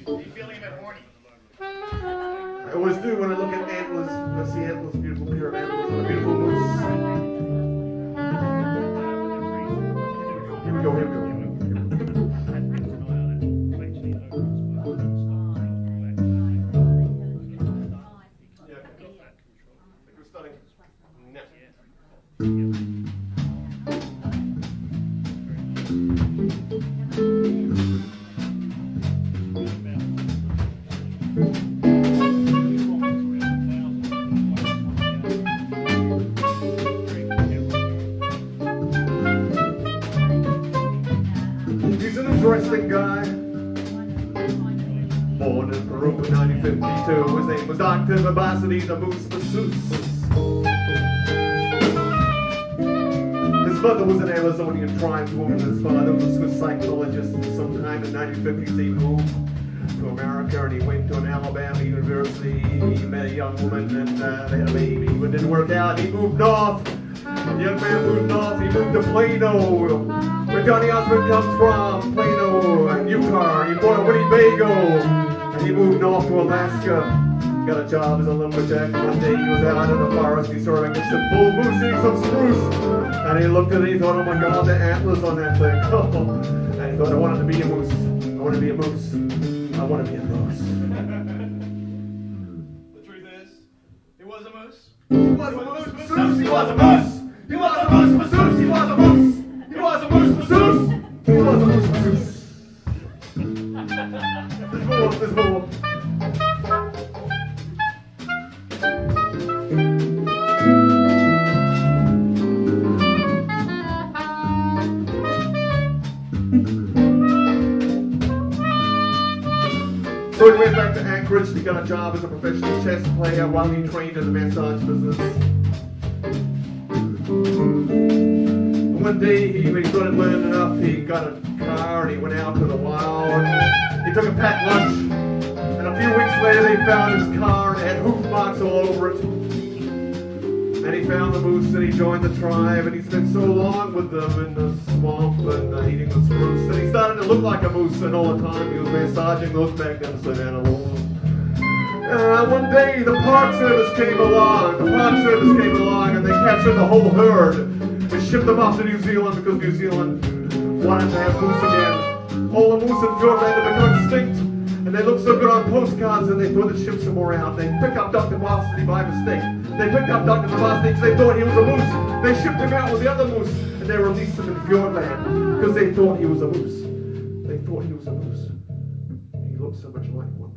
Are you feeling a bit horny? I always do when I look at antlers. I see antlers, beautiful pair of antlers on a beautiful moose. Here we go, here we go. He's an interesting guy. Born in Peru in 1952. His name was Dr. Verbosity, the Moose Masseuse. His mother was an Amazonian tribeswoman. His father was a Swiss psychologist. Sometime in the 1950s he moved to America and he went to an Alabama university. He met a young woman and they had a baby, but it didn't work out. He moved north. The young man moved north. He moved to Plano, where Johnny Osmond comes from. Plano and Utah. He bought a Winnebago and he moved north to Alaska. Got a job as a lumberjack. One day he was out in the forest. He saw some bull moose eating some spruce. And he looked at it and he thought, oh my God, the antlers on that thing. And he thought, I wanted to be a moose. I want to be a moose. I want to be a moose. The truth is, he was a moose. He was a moose, Masseuse. He was a moose. He was a moose, Masseuse. He was a moose. He was a moose, Masseuse. He was a moose, Masseuse. There's more. There's more. So he went back to Anchorage. He got a job as a professional chess player while he trained in the massage business. One day when he started learning enough, he got a car and he went out to the wild. And he took a packed lunch. And a few weeks later they found his car and it had hoof marks all over it. And he found the moose and he joined the tribe and he spent so long with them in the swamp and eating the spruce. And he started to look like a moose, and all the time he was massaging those magnificent animals. One day the Park Service came along. And they captured the whole herd and shipped them off to New Zealand because New Zealand wanted to have moose again. All the moose in Fiordland had become extinct. And they looked so good on postcards and they thought they'd ship some more out. They picked up Dr. Verbosity by mistake. They picked up Dr. Verbosity because they thought he was a moose. They shipped him out with the other moose and they released him in Fiordland because they thought he was a moose. They thought he was a moose. He looked so much like one.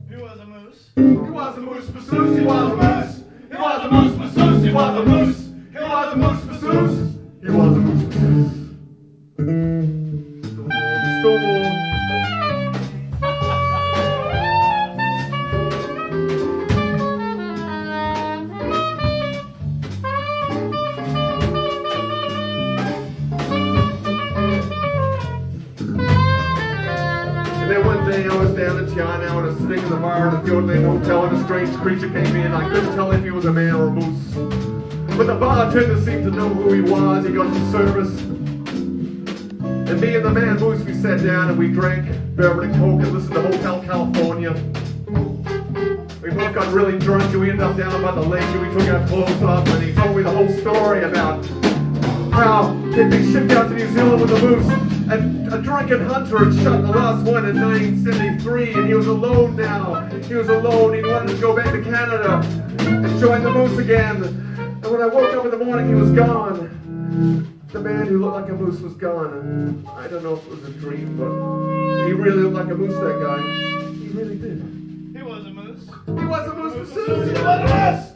He was a moose. He was a moose, Masseuse. He was a moose. He was a moose, Masseuse. He was a moose. He was a moose, Masseuse. He was a moose, Masseuse. Still more. I was down in Tiana, I was sitting in the bar at the Fiordland Hotel and a strange creature came in. I couldn't tell if he was a man or a moose. But the bartender seemed to know who he was. He got some service. And me and the man moose, we sat down and we drank bourbon and coke and listened to Hotel California. We both got really drunk and we ended up down by the lake and we took our clothes off and he told me the whole story about how they'd been shipped out to New Zealand with the moose. And a drunken hunter had shot the last one in 1973, and he was alone now. He was alone. He wanted to go back to Canada and join the moose again. And when I woke up in the morning, he was gone. The man who looked like a moose was gone. And I don't know if it was a dream, but he really looked like a moose, that guy. He really did. He was a moose. He was a moose, Masseuse. He was a moose.